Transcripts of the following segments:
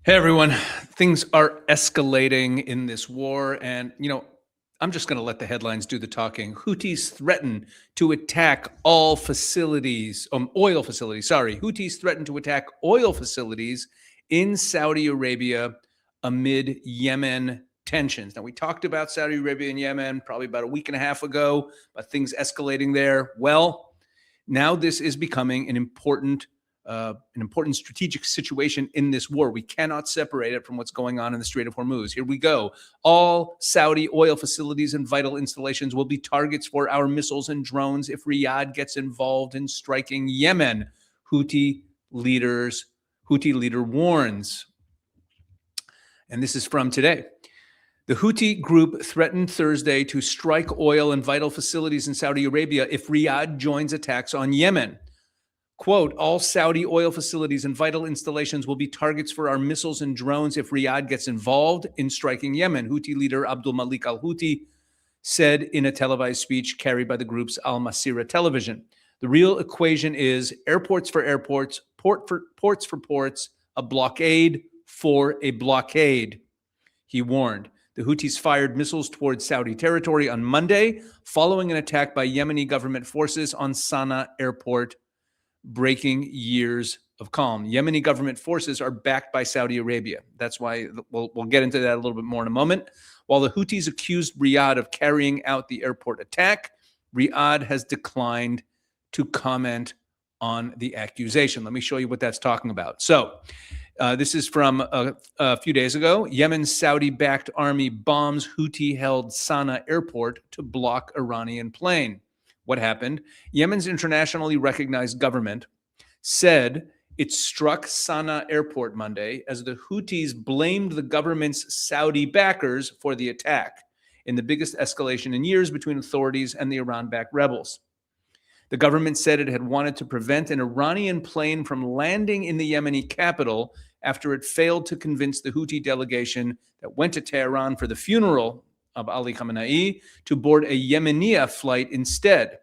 Hey everyone, things are escalating in this war, and I'm just going to let the headlines do the talking. Houthis threaten to attack all facilities, oil facilities. Sorry, Houthis threaten to attack oil facilities in Saudi Arabia amid Yemen tensions. Now, we talked about Saudi Arabia and Yemen probably about a week and a half ago, but things escalating there. Well, now this is becoming an important strategic situation in this war. We cannot separate it from what's going on in the Strait of Hormuz. Here we go. All Saudi oil facilities and vital installations will be targets for our missiles and drones if Riyadh gets involved in striking Yemen. Houthi leader warns. And this is from today. The Houthi group threatened Thursday to strike oil and vital facilities in Saudi Arabia if Riyadh joins attacks on Yemen. Quote, all Saudi oil facilities and vital installations will be targets for our missiles and drones if Riyadh gets involved in striking Yemen, Houthi leader Abdul Malik al-Houthi said in a televised speech carried by the group's Al-Masirah television. The real equation is airports for airports, ports for ports, a blockade for a blockade, he warned. The Houthis fired missiles towards Saudi territory on Monday following an attack by Yemeni government forces on Sana'a airport, breaking years of calm. Yemeni government forces are backed by Saudi Arabia. That's why we'll get into that a little bit more in a moment. While the Houthis accused Riyadh of carrying out the airport attack, Riyadh has declined to comment on the accusation. Let me show you what that's talking about. So this is from a few days ago. Yemen's Saudi-backed army bombs Houthi-held Sana'a airport to block Iranian plane. What happened? Yemen's internationally recognized government said it struck Sana'a airport Monday as the Houthis blamed the government's Saudi backers for the attack, in the biggest escalation in years between authorities and the Iran-backed rebels. The government said it had wanted to prevent an Iranian plane from landing in the Yemeni capital after it failed to convince the Houthi delegation that went to Tehran for the funeral of Ali Khamenei to board a Yemeni flight instead.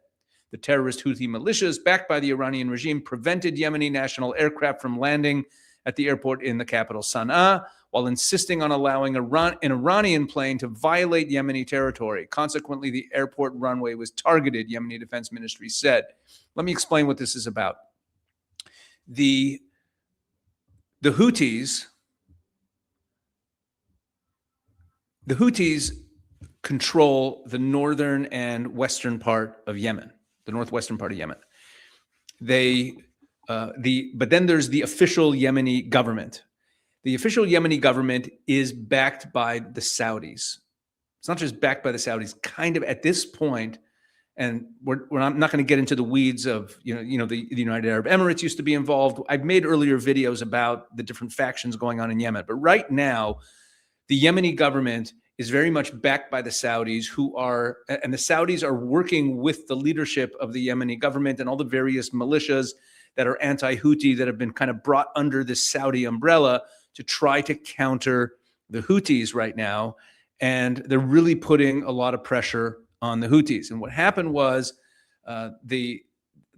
The terrorist Houthi militias, backed by the Iranian regime, prevented Yemeni national aircraft from landing at the airport in the capital Sana'a, while insisting on allowing an Iranian plane to violate Yemeni territory. Consequently, the airport runway was targeted, Yemeni Defense Ministry said. Let me explain what this is about. The Houthis control the northern and western part of Yemen, the northwestern part of Yemen. But then there's the official Yemeni government. The official Yemeni government is backed by the Saudis. It's not just backed by the Saudis, kind of at this point, and I'm not going to get into the weeds of, the United Arab Emirates used to be involved. I've made earlier videos about the different factions going on in Yemen, but right now, the Yemeni government is very much backed by the Saudis, and the Saudis are working with the leadership of the Yemeni government and all the various militias that are anti-Houthi that have been kind of brought under this Saudi umbrella to try to counter the Houthis right now. And they're really putting a lot of pressure on the Houthis. And what happened was the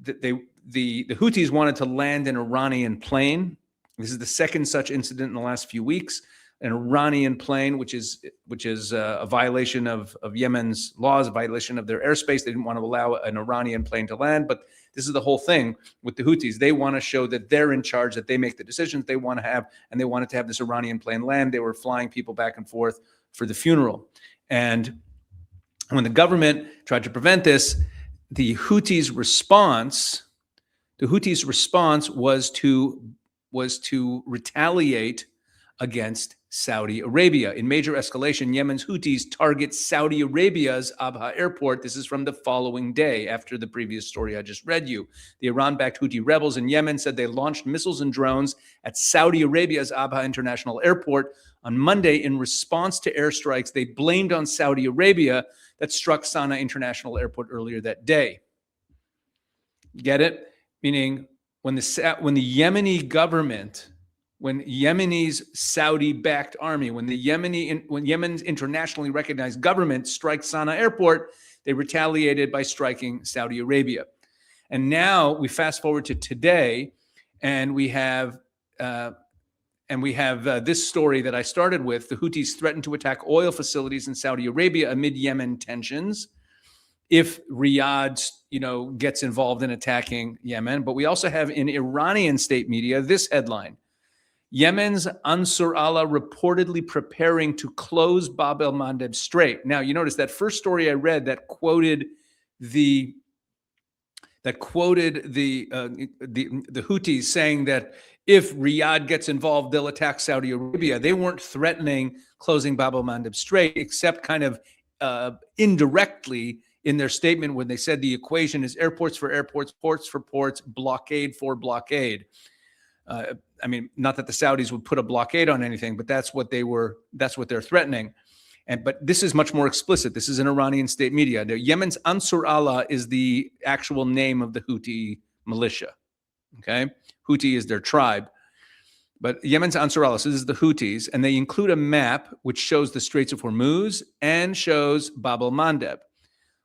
Houthis wanted to land an Iranian plane. This is the second such incident in the last few weeks. An Iranian plane, which is a violation of Yemen's laws, a violation of their airspace. They didn't want to allow an Iranian plane to land. But this is the whole thing with the Houthis. They want to show that they're in charge, that they make the decisions they want to have, and they wanted to have this Iranian plane land. They were flying people back and forth for the funeral. And when the government tried to prevent this, the Houthis' response was to retaliate against Saudi Arabia. In major escalation, Yemen's Houthis target Saudi Arabia's Abha airport. This is from the following day after the previous story I just read you. The Iran-backed Houthi rebels in Yemen said they launched missiles and drones at Saudi Arabia's Abha International Airport on Monday in response to airstrikes they blamed on Saudi Arabia that struck Sana'a International Airport earlier that day. Get it? Meaning when the Yemeni government, when Yemeni's Saudi-backed army, when Yemen's internationally recognized government strikes Sana'a airport, they retaliated by striking Saudi Arabia. And now we fast forward to today, and we have And we have this story that I started with. The Houthis threaten to attack oil facilities in Saudi Arabia amid Yemen tensions if Riyadh, gets involved in attacking Yemen. But we also have in Iranian state media this headline: Yemen's Ansar Allah reportedly preparing to close Bab el-Mandeb Strait. Now, you notice that first story I read that quoted the Houthis saying that if Riyadh gets involved, they'll attack Saudi Arabia. They weren't threatening closing Bab el-Mandeb Strait, except kind of indirectly in their statement when they said the equation is airports for airports, ports for ports, blockade for blockade. Not that the Saudis would put a blockade on anything, but that's what they're threatening. But this is much more explicit. This is in Iranian state media. Yemen's Ansar Allah is the actual name of the Houthi militia. Okay, Houthi is their tribe, but Yemen's Ansar Allah. So this is the Houthis, and they include a map which shows the Straits of Hormuz and shows Bab el-Mandeb.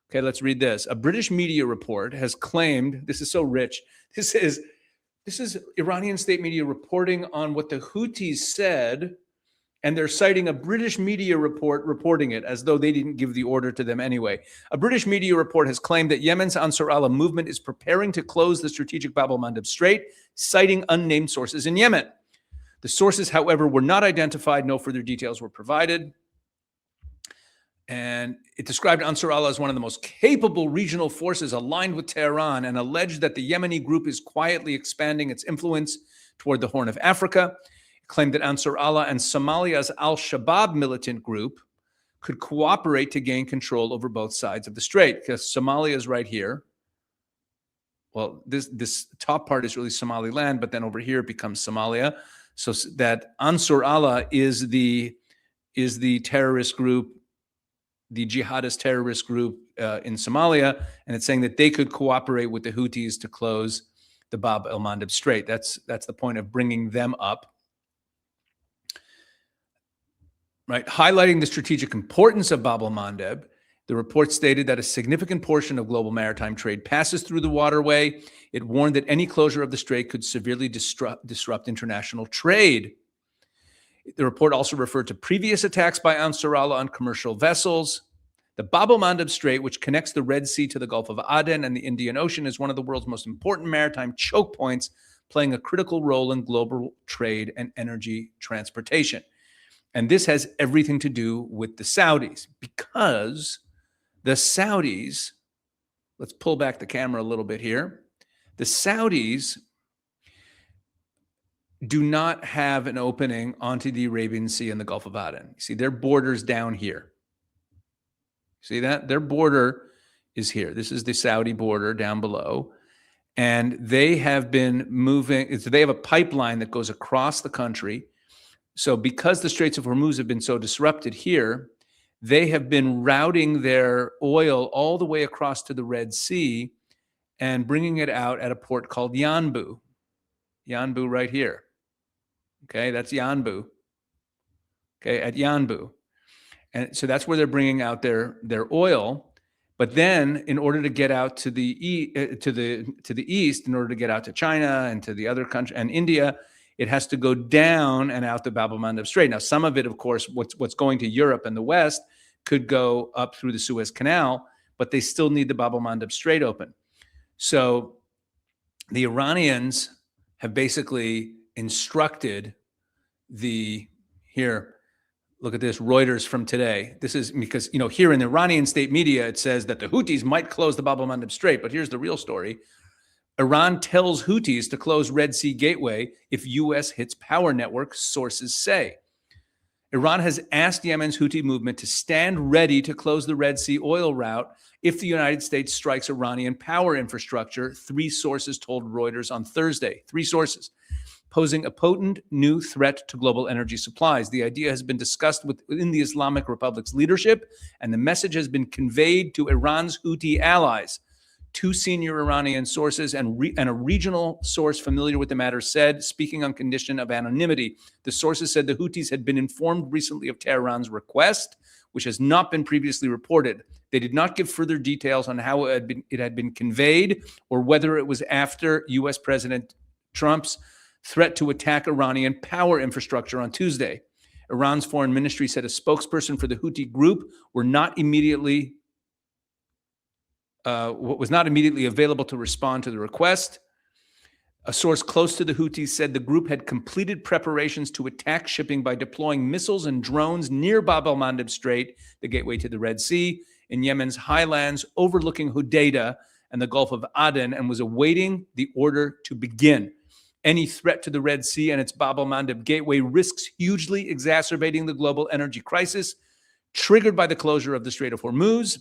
Okay, let's read this. A British media report has claimed, this is so rich. This is Iranian state media reporting on what the Houthis said. And they're citing a British media report reporting it as though they didn't give the order to them anyway. A British media report has claimed that Yemen's Ansar Allah movement is preparing to close the strategic Bab el-Mandeb Strait, citing unnamed sources in Yemen. The sources, however, were not identified. No further details were provided. And it described Ansar Allah as one of the most capable regional forces aligned with Tehran and alleged that the Yemeni group is quietly expanding its influence toward the Horn of Africa. Claimed that Ansar Allah and Somalia's al-Shabaab militant group could cooperate to gain control over both sides of the strait, because Somalia is right here. Well, this top part is really Somaliland, but then over here it becomes Somalia. So that Ansar Allah is the terrorist group, the jihadist terrorist group in Somalia, and it's saying that they could cooperate with the Houthis to close the Bab el-Mandeb Strait. That's the point of bringing them up. Right, highlighting the strategic importance of Bab el-Mandeb, the report stated that a significant portion of global maritime trade passes through the waterway. It warned that any closure of the strait could severely disrupt international trade. The report also referred to previous attacks by Ansar Allah on commercial vessels. The Bab el-Mandeb Strait, which connects the Red Sea to the Gulf of Aden and the Indian Ocean, is one of the world's most important maritime choke points, playing a critical role in global trade and energy transportation. And this has everything to do with the Saudis, because the Saudis, let's pull back the camera a little bit here. The Saudis do not have an opening onto the Arabian Sea and the Gulf of Aden. You see, their border's down here. See that? Their border is here. This is the Saudi border down below. And they have been moving, they have a pipeline that goes across the country. So because the Straits of Hormuz have been so disrupted here, they have been routing their oil all the way across to the Red Sea and bringing it out at a port called Yanbu. Yanbu right here. Okay, that's Yanbu. Okay, at Yanbu. And so that's where they're bringing out their oil. But then in order to get out to the east, in order to get out to China and to the other country and India, it has to go down and out the Bab el-Mandeb Strait. Now, some of it, of course, what's going to Europe and the West could go up through the Suez Canal, but they still need the Bab el-Mandeb Strait open. So the Iranians have basically instructed here, look at this, Reuters from today. This is because, here in the Iranian state media, it says that the Houthis might close the Bab el-Mandeb Strait, but here's the real story. Iran tells Houthis to close Red Sea Gateway if U.S. hits power network, sources say. Iran has asked Yemen's Houthi movement to stand ready to close the Red Sea oil route if the United States strikes Iranian power infrastructure, 3 sources told Reuters on Thursday. 3 sources, posing a potent new threat to global energy supplies. The idea has been discussed within the Islamic Republic's leadership, and the message has been conveyed to Iran's Houthi allies. 2 senior Iranian sources and a regional source familiar with the matter said, speaking on condition of anonymity, the sources said the Houthis had been informed recently of Tehran's request, which has not been previously reported. They did not give further details on how it had been conveyed or whether it was after U.S. President Trump's threat to attack Iranian power infrastructure on Tuesday. Iran's foreign ministry said a spokesperson for the Houthi group was not immediately available to respond to the request. A source close to the Houthis said the group had completed preparations to attack shipping by deploying missiles and drones near Bab al-Mandeb Strait, the gateway to the Red Sea, in Yemen's highlands overlooking Hodeidah and the Gulf of Aden, and was awaiting the order to begin. Any threat to the Red Sea and its Bab al-Mandeb gateway risks hugely exacerbating the global energy crisis triggered by the closure of the Strait of Hormuz.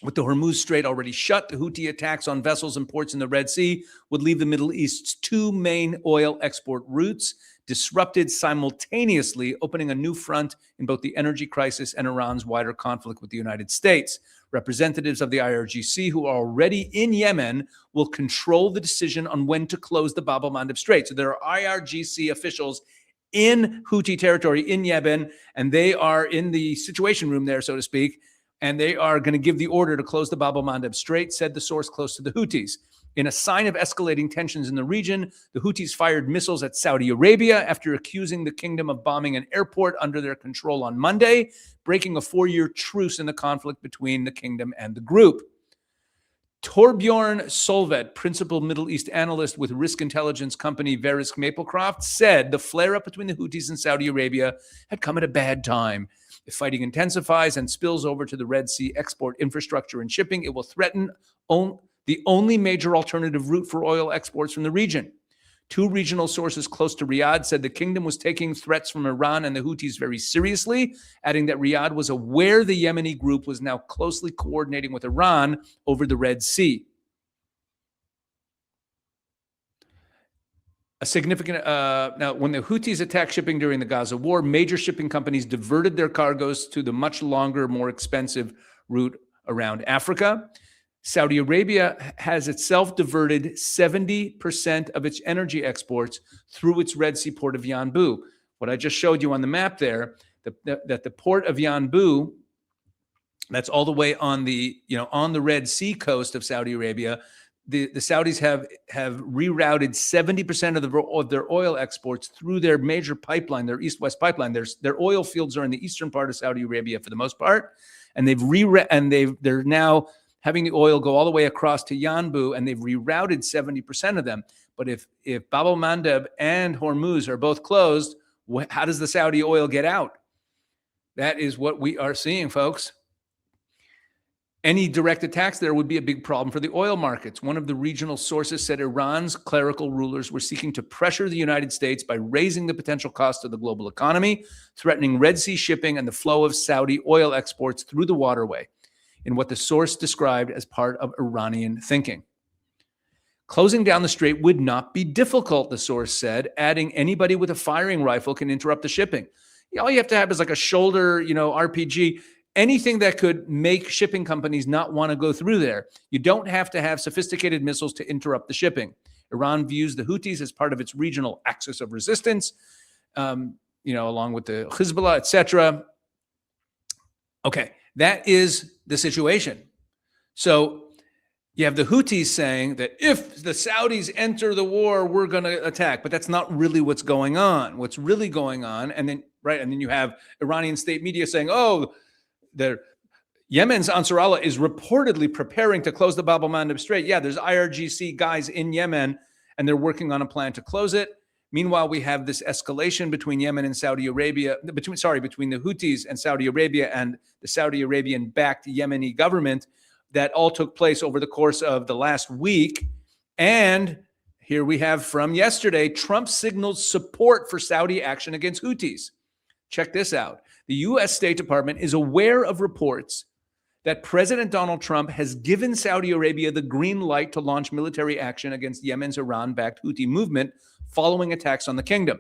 With the Hormuz Strait already shut, the Houthi attacks on vessels and ports in the Red Sea would leave the Middle East's two main oil export routes disrupted simultaneously, opening a new front in both the energy crisis and Iran's wider conflict with the United States. Representatives of the IRGC, who are already in Yemen, will control the decision on when to close the Bab al-Mandeb Strait. So there are IRGC officials in Houthi territory in Yemen, and they are in the situation room there, so to speak, and they are going to give the order to close the Bab al-Mandeb Strait, said the source close to the Houthis. In a sign of escalating tensions in the region, the Houthis fired missiles at Saudi Arabia after accusing the kingdom of bombing an airport under their control on Monday, breaking a 4-year truce in the conflict between the kingdom and the group. Torbjorn Solvedt, principal Middle East analyst with risk intelligence company Verisk Maplecroft, said the flare-up between the Houthis and Saudi Arabia had come at a bad time. If fighting intensifies and spills over to the Red Sea export infrastructure and shipping, it will threaten the only major alternative route for oil exports from the region. Two regional sources close to Riyadh said the kingdom was taking threats from Iran and the Houthis very seriously, adding that Riyadh was aware the Yemeni group was now closely coordinating with Iran over the Red Sea. A significant now, when the Houthis attacked shipping during the Gaza war, major shipping companies diverted their cargoes to the much longer, more expensive route around Africa. Saudi Arabia has itself diverted 70% of its energy exports through its Red Sea port of Yanbu. What I just showed you on the map there, that the port of Yanbu, that's all the way on the Red Sea coast of Saudi Arabia. The Saudis have rerouted 70% of their oil exports through their major pipeline, their east-west pipeline. Their oil fields are in the eastern part of Saudi Arabia for the most part, and they're now having the oil go all the way across to Yanbu, and they've rerouted 70% of them. But if Bab al-Mandeb and Hormuz are both closed, how does the Saudi oil get out? That is what we are seeing, folks. Any direct attacks there would be a big problem for the oil markets. One of the regional sources said Iran's clerical rulers were seeking to pressure the United States by raising the potential cost of the global economy, threatening Red Sea shipping and the flow of Saudi oil exports through the waterway, in what the source described as part of Iranian thinking. Closing down the strait would not be difficult, the source said, adding anybody with a firing rifle can interrupt the shipping. All you have to have is like a shoulder, RPG, anything that could make shipping companies not want to go through there. You don't have to have sophisticated missiles to interrupt the shipping. Iran views the Houthis as part of its regional axis of resistance, along with the Hezbollah, etc. Okay, that is the situation. So you have the Houthis saying that if the Saudis enter the war, we're going to attack, but that's not really what's going on. What's really going on, and then you have Iranian state media saying, Yemen's Ansar Allah is reportedly preparing to close the Bab al-Mandeb Strait. Yeah, there's IRGC guys in Yemen, and they're working on a plan to close it. Meanwhile, we have this escalation between Yemen and Saudi Arabia, between the Houthis and Saudi Arabia and the Saudi Arabian-backed Yemeni government that all took place over the course of the last week. And here we have from yesterday, Trump signaled support for Saudi action against Houthis. Check this out. The U.S. State Department is aware of reports that President Donald Trump has given Saudi Arabia the green light to launch military action against Yemen's Iran-backed Houthi movement following attacks on the kingdom.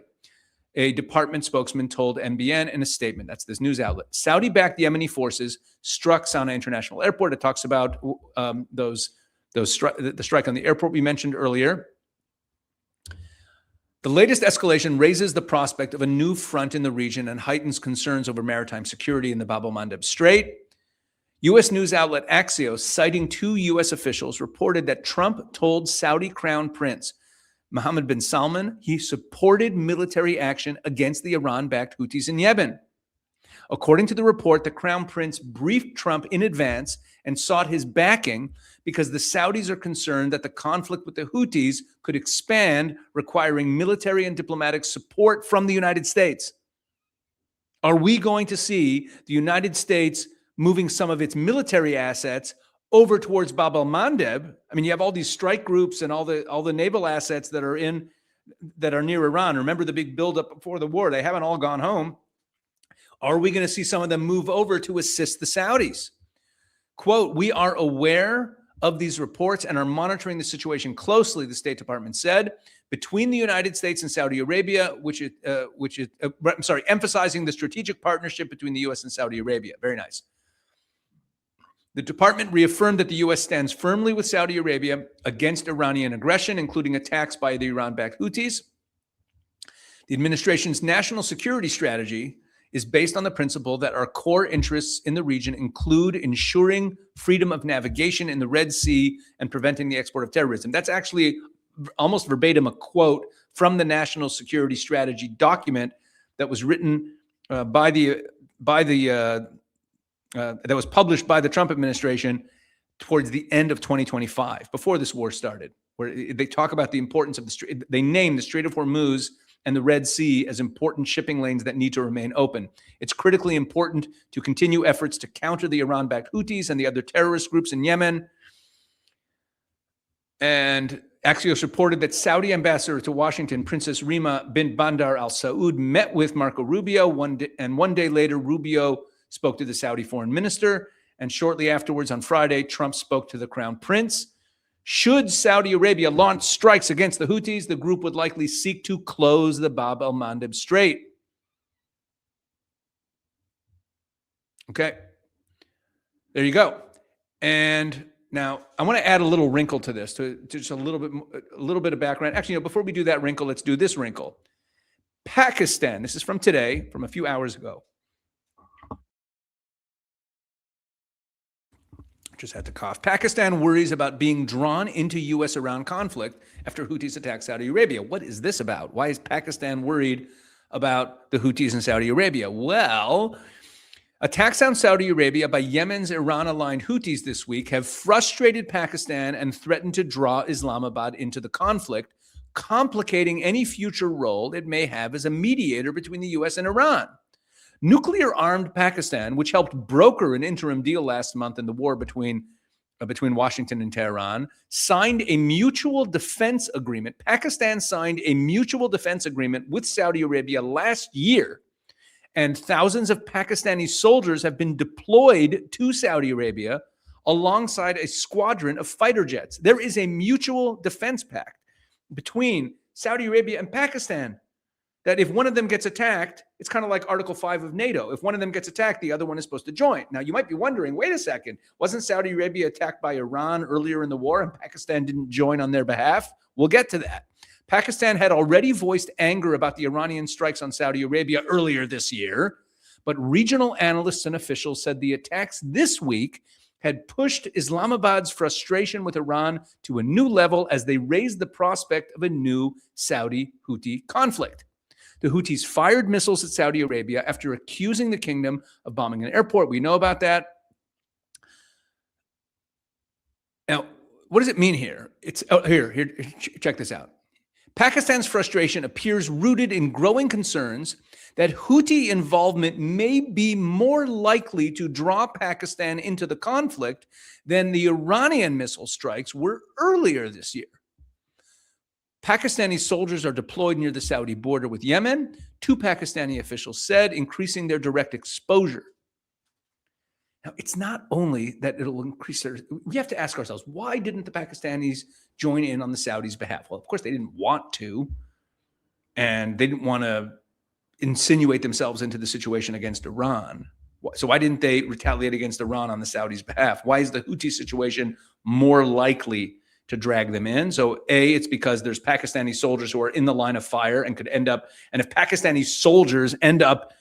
A department spokesman told NBN in a statement. That's this news outlet. Saudi-backed Yemeni forces struck Sana'a International Airport. It talks about the strike on the airport we mentioned earlier. The latest escalation raises the prospect of a new front in the region and heightens concerns over maritime security in the Bab al-Mandeb Strait. U.S. news outlet Axios, citing two U.S. officials, reported that Trump told Saudi Crown Prince Mohammed bin Salman, he supported military action against the Iran-backed Houthis in Yemen. According to the report, the Crown Prince briefed Trump in advance and sought his backing because the Saudis are concerned that the conflict with the Houthis could expand, requiring military and diplomatic support from the United States. Are we going to see the United States moving some of its military assets over towards Bab al-Mandeb? I mean, you have all these strike groups and all the naval assets that are near Iran. Remember the big buildup before the war? They haven't all gone home. Are we going to see some of them move over to assist the Saudis? Quote, "We are aware of these reports and are monitoring the situation closely," the State Department said. Between the United States and Saudi Arabia, emphasizing the strategic partnership between the U.S. and Saudi Arabia. Very nice. The department reaffirmed that the U.S. stands firmly with Saudi Arabia against Iranian aggression, including attacks by the Iran-backed Houthis. The administration's national security strategy is based on the principle that our core interests in the region include ensuring freedom of navigation in the Red Sea and preventing the export of terrorism. That's actually almost verbatim a quote from the national security strategy document that was written that was published by the Trump administration towards the end of 2025, before this war started, where they talk about the importance of they name the Strait of Hormuz and the Red Sea as important shipping lanes that need to remain open. It's critically important to continue efforts to counter the Iran-backed Houthis and the other terrorist groups in Yemen. And Axios reported that Saudi ambassador to Washington, Princess Rima bint Bandar Al Saud, met with Marco Rubio one day later, Rubio spoke to the Saudi foreign minister, and shortly afterwards on Friday, Trump spoke to the Crown Prince. Should Saudi Arabia launch strikes against the Houthis, the group would likely seek to close the Bab al-Mandeb Strait. Okay, there you go. And now I want to add a little wrinkle to this, to just a little bit of background. Actually, before we do that wrinkle, let's do this wrinkle. Pakistan, this is from today, from a few hours ago. Just had to cough. Pakistan worries about being drawn into U.S.-Iran conflict after Houthis attack Saudi Arabia. What is this about? Why is Pakistan worried about the Houthis in Saudi Arabia? Well, attacks on Saudi Arabia by Yemen's Iran-aligned Houthis this week have frustrated Pakistan and threatened to draw Islamabad into the conflict, complicating any future role it may have as a mediator between the U.S. and Iran. Nuclear-armed Pakistan, which helped broker an interim deal last month in the war between Washington and Tehran, signed a mutual defense agreement. Pakistan signed a mutual defense agreement with Saudi Arabia last year, and thousands of Pakistani soldiers have been deployed to Saudi Arabia alongside a squadron of fighter jets. There is a mutual defense pact between Saudi Arabia and Pakistan that if one of them gets attacked, it's kind of like Article 5 of NATO. If one of them gets attacked, the other one is supposed to join. Now, you might be wondering, wait a second, wasn't Saudi Arabia attacked by Iran earlier in the war and Pakistan didn't join on their behalf? We'll get to that. Pakistan had already voiced anger about the Iranian strikes on Saudi Arabia earlier this year, but regional analysts and officials said the attacks this week had pushed Islamabad's frustration with Iran to a new level as they raised the prospect of a new Saudi-Houthi conflict. The Houthis fired missiles at Saudi Arabia after accusing the kingdom of bombing an airport. We know about that. Now, what does it mean here? It's here, check this out. Pakistan's frustration appears rooted in growing concerns that Houthi involvement may be more likely to draw Pakistan into the conflict than the Iranian missile strikes were earlier this year. Pakistani soldiers are deployed near the Saudi border with Yemen, two Pakistani officials said, increasing their direct exposure. Now, it's not only that it'll increase their, we have to ask ourselves, why didn't the Pakistanis join in on the Saudis' behalf? Well, of course, they didn't want to, and they didn't want to insinuate themselves into the situation against Iran. So why didn't they retaliate against Iran on the Saudis' behalf? Why is the Houthi situation more likely to drag them in? So A, it's because there's Pakistani soldiers who are in the line of fire and could end up, and if Pakistani soldiers end up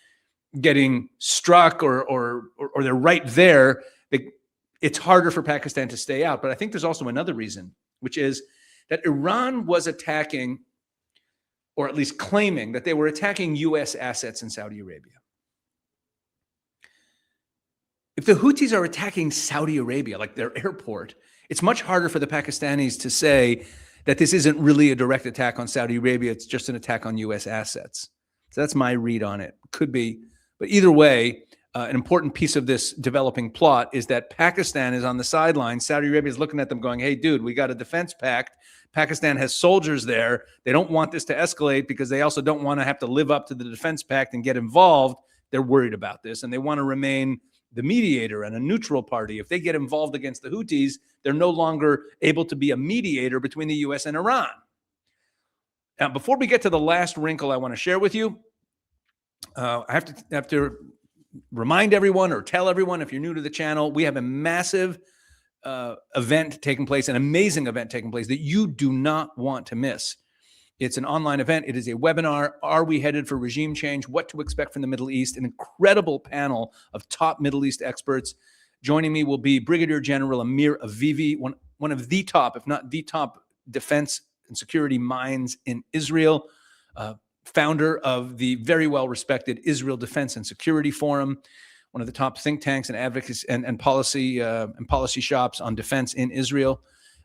getting struck or they're right there, it's harder for Pakistan to stay out. But I think there's also another reason, which is that Iran was attacking, or at least claiming that they were attacking U.S. assets in Saudi Arabia. If the Houthis are attacking Saudi Arabia, like their airport, it's much harder for the Pakistanis to say that this isn't really a direct attack on Saudi Arabia, it's just an attack on U.S. assets. So that's my read on it. Could be. But either way, an important piece of this developing plot is that Pakistan is on the sidelines. Saudi Arabia is looking at them going, hey, dude, we got a defense pact. Pakistan has soldiers there. They don't want this to escalate because they also don't want to have to live up to the defense pact and get involved. They're worried about this, and they want to remain the mediator and a neutral party. If they get involved against the Houthis, they're no longer able to be a mediator between the U.S. and Iran. Now, before we get to the last wrinkle I want to share with you, I have to remind everyone or tell everyone, if you're new to the channel, we have a massive event taking place, an amazing event taking place that you do not want to miss. It's an online event. It is a webinar. Are we headed for regime change? What to expect from the Middle East? An incredible panel of top Middle East experts. Joining me will be Brigadier General Amir Avivi, one of the top, if not the top, defense and security minds in Israel, founder of the very well-respected Israel Defense and Security Forum, one of the top think tanks and advocacy and policy shops on defense in Israel.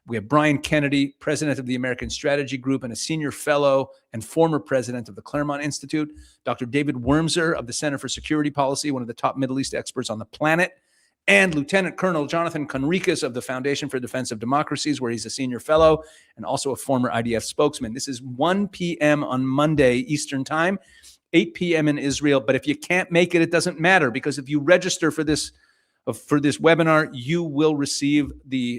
We have Brian Kennedy, president of the American Strategy Group and a senior fellow and former president of the Claremont Institute. Dr. David Wormser of the Center for Security Policy, one of the top Middle East experts on the planet. And Lieutenant Colonel Jonathan Conricus of the Foundation for Defense of Democracies, where he's a senior fellow and also a former IDF spokesman. This is 1 p.m. on Monday Eastern Time, 8 p.m. in Israel. But if you can't make it, it doesn't matter, because if you register for this webinar, you will receive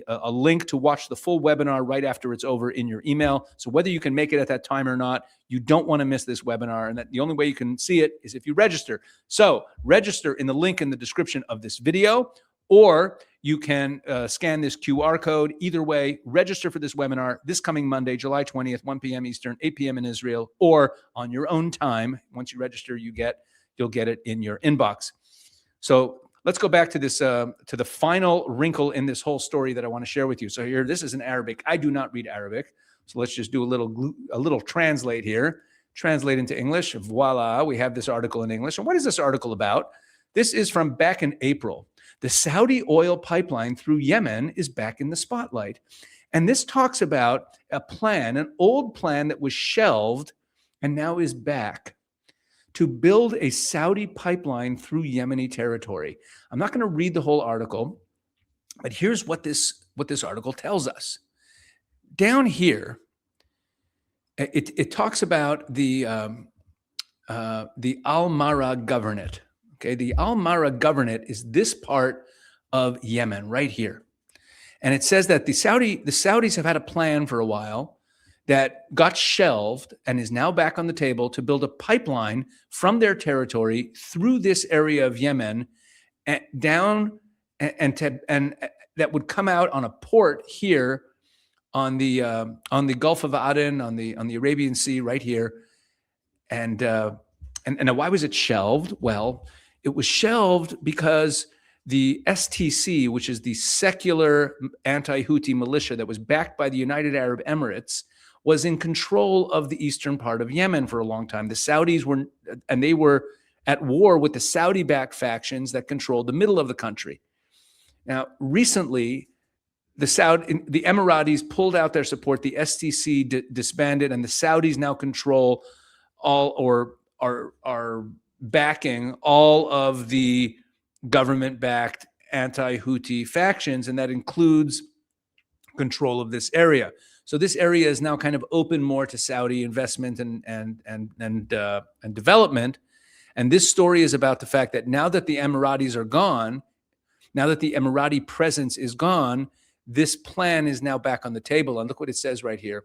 a link to watch the full webinar right after it's over in your email. So whether you can make it at that time or not, you don't want to miss this webinar. And that the only way you can see it is if you register. So register in the link in the description of this video, or you can scan this QR code. Either way, register for this webinar this coming Monday, July 20th, 1 p.m. Eastern, 8 p.m. in Israel, or on your own time. Once you register, you'll get it in your inbox. So let's go back to this, to the final wrinkle in this whole story that I want to share with you. So here, this is in Arabic. I do not read Arabic. So let's just do a little translate here. Translate into English. Voila, we have this article in English. And what is this article about? This is from back in April. The Saudi oil pipeline through Yemen is back in the spotlight. And this talks about a plan, an old plan that was shelved and now is back, to build a Saudi pipeline through Yemeni territory. I'm not going to read the whole article, but here's what this article tells us. Down here, it talks about the Al-Mara Governorate. Okay, the Al-Mara Governorate is this part of Yemen right here, and it says that the Saudis have had a plan for a while that got shelved and is now back on the table to build a pipeline from their territory through this area of Yemen and down and that would come out on a port here on the Gulf of Aden, on the Arabian Sea right here. And why was it shelved? Well, it was shelved because the STC, which is the secular anti-Houthi militia that was backed by the United Arab Emirates, was in control of the eastern part of Yemen for a long time. The Saudis were at war with the Saudi-backed factions that controlled the middle of the country. Now, recently, the Emiratis pulled out their support. The STC disbanded, and the Saudis now control all, or are backing all of the government-backed anti-Houthi factions, and that includes control of this area. So this area is now kind of open more to Saudi investment and development. And this story is about the fact that now that the Emiratis are gone, now that the Emirati presence is gone, this plan is now back on the table. And look what it says right here.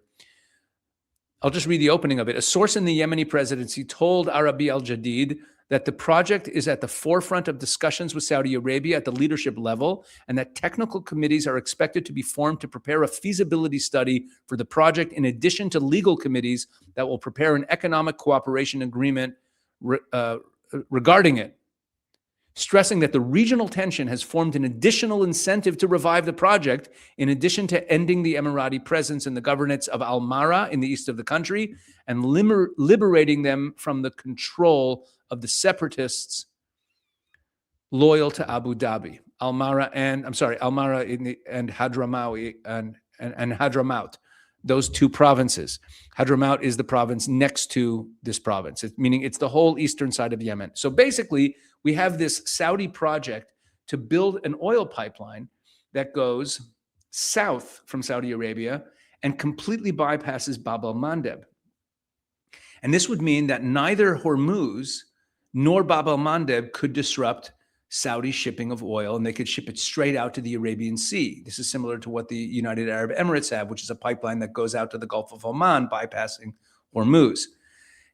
I'll just read the opening of it. A source in the Yemeni presidency told Arabi al-Jadid that the project is at the forefront of discussions with Saudi Arabia at the leadership level, and that technical committees are expected to be formed to prepare a feasibility study for the project, in addition to legal committees that will prepare an economic cooperation agreement regarding it. stressing that the regional tension has formed an additional incentive to revive the project, in addition to ending the Emirati presence in the governorates of Al-Mara in the east of the country and liberating them from the control of the separatists loyal to Abu Dhabi, Al-Mara and Hadramaut and Hadramaut, those two provinces. Hadramaut is the province next to this province, meaning it's the whole eastern side of Yemen. So basically, we have this Saudi project to build an oil pipeline that goes south from Saudi Arabia and completely bypasses Bab al-Mandeb. And this would mean that neither Hormuz nor Bab al-Mandeb could disrupt Saudi shipping of oil, and they could ship it straight out to the Arabian Sea. This is similar to what the United Arab Emirates have, which is a pipeline that goes out to the Gulf of Oman, bypassing Hormuz.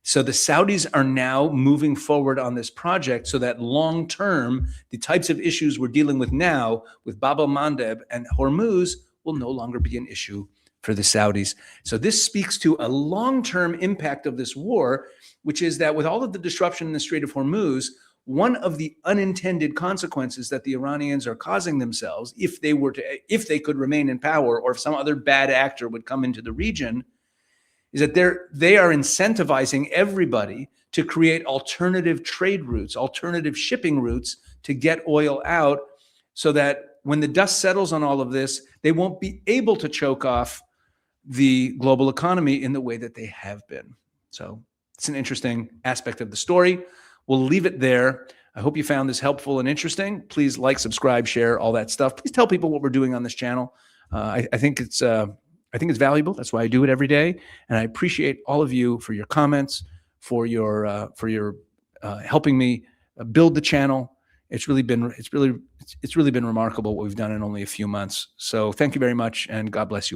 So the Saudis are now moving forward on this project so that long-term, the types of issues we're dealing with now with Bab al-Mandeb and Hormuz will no longer be an issue for the Saudis. So this speaks to a long-term impact of this war, which is that with all of the disruption in the Strait of Hormuz, one of the unintended consequences that the Iranians are causing themselves, if they could remain in power, or if some other bad actor would come into the region, is that they are incentivizing everybody to create alternative trade routes, alternative shipping routes to get oil out, so that when the dust settles on all of this, they won't be able to choke off the global economy in the way that they have been. So it's an interesting aspect of the story. We'll leave it there. I hope you found this helpful and interesting. Please like, subscribe, share, all that stuff. Please tell people what we're doing on this channel. I think it's valuable. That's why I do it every day. And I appreciate all of you for your comments, for your helping me build the channel. It's really been remarkable what we've done in only a few months. So thank you very much, and God bless you.